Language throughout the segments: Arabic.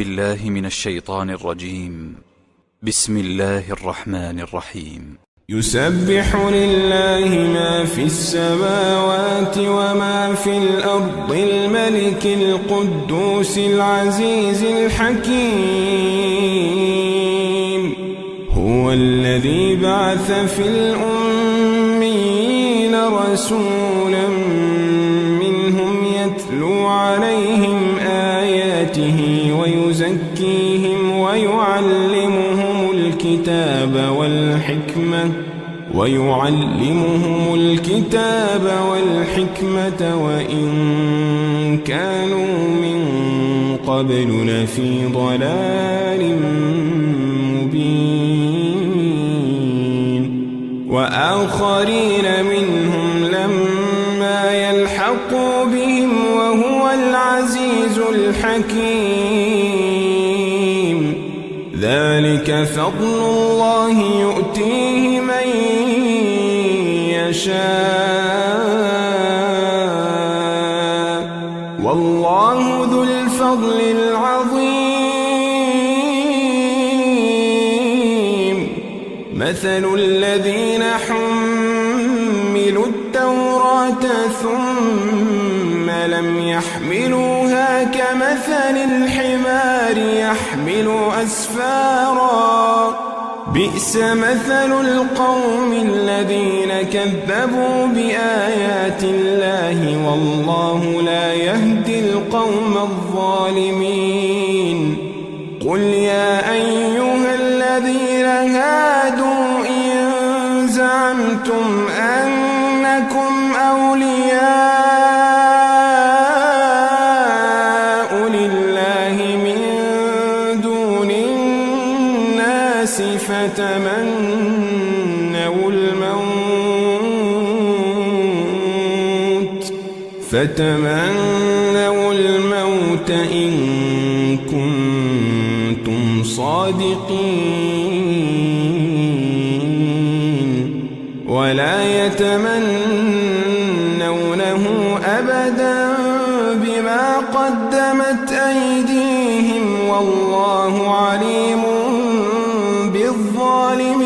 بالله من الشيطان الرجيم. بسم الله الرحمن الرحيم. يسبح لله ما في السماوات وما في الأرض الملك القدوس العزيز الحكيم. هو الذي بعث في الأميين رسولا منهم يتلو عليهم آياته ويزكيهم ويعلمهم الكتاب والحكمة وإن كانوا من قبل لفي ضلال مبين. وآخرين منهم لما يلحقوا بهم وهو العزيز الحكيم. ذلك فضل الله يؤتيه من يشاء والله ذو الفضل العظيم. مثل الذين حملوا التوراة ثم لم يحملوها كمثل الحمار يحمل أسفارا. بئس مثل القوم الذين كذبوا بآيات الله والله لا يهدي القوم الظالمين. قل يا أيها الذين هادوا إن زعمتم أنكم أولياء لله من دون الناس فتمنوا الموت إن كنتم صادقين ولا يتمنونه أبدا بما قدمت أيديهم والله عليم بالظالمين.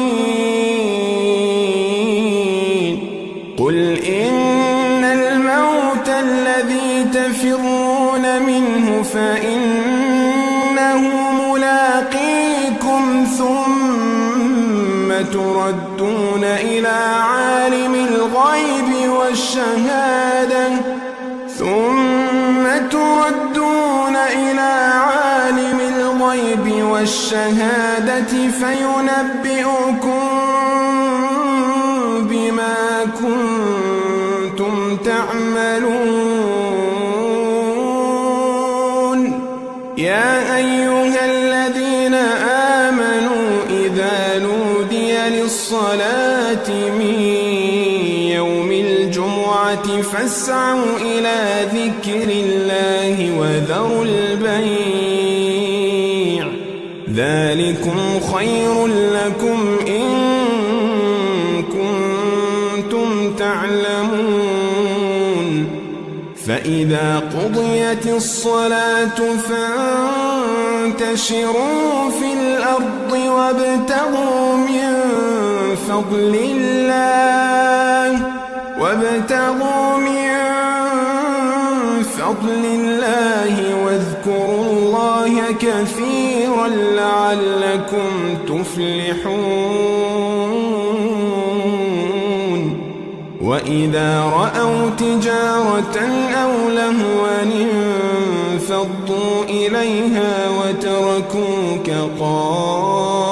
قل إن الموت الذي تفرون منه فإنه ملاقيكم ثم تردون إلى عالم الغيب والشهادة فينبئكم بما كنتم تعملون. يا أيها الذين آمنوا إذا نودي للصلاة من يوم الجمعة فاسعوا إلى ذكر الله وذروا البيع ذلكم خير لكم إن كنتم تعلمون. فإذا قضيت الصلاة فانتشروا في الأرض وابتغوا من فضل الله واذكروا الله كثيرا لعلكم تفلحون. وإذا رأوا تجارة أو لهوا انفضوا إليها وتركوك قائما.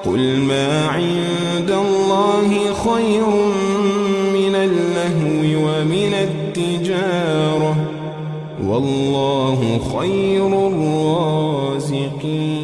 قل ما عند الله خير من اللهو ومن التجارة والله خير الرازقين.